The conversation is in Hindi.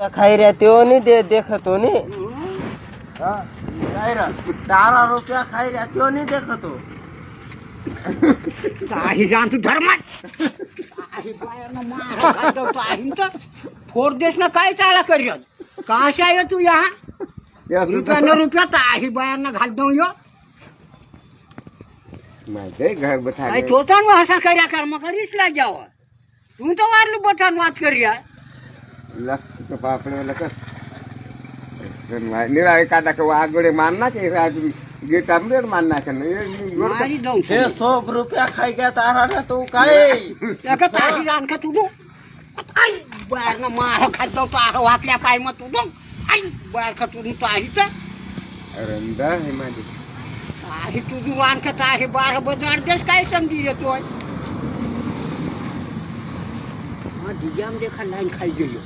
खाई रहा त्यो नहीं दे देखो तो नहीं तारा रुपया खाई रहा त्यो नहीं देखो तो ताही जान तू धर्मात ताही बायानं मारा घालतो ताही तर फोर देश ना काय चाला करियत कहाँ से आयो तू यहाँ रुपया न रुपया ताही बायानं घालतो यो माहिती घर बता काय तोतान भाषा कर्या कर्म करीस ला जाव तू तो वारलू बठान वात करिया लख पापड़े लख निरा एकादा को आगोड़े मानना के ये टैबलेट मानना के मारी दऊं 600 रुपया खाई गया तारा ने तो काय का ताही जान का तू आई बायानं मारा घालतो तारा वाकल्या काय मग तू आई बाहेर का तू ताही तर रंदा है माझी ताही तुझी वान का ताही 12 बजार देश काय समजी येतोय हाँ डिजाम देखा लाइन खाई गई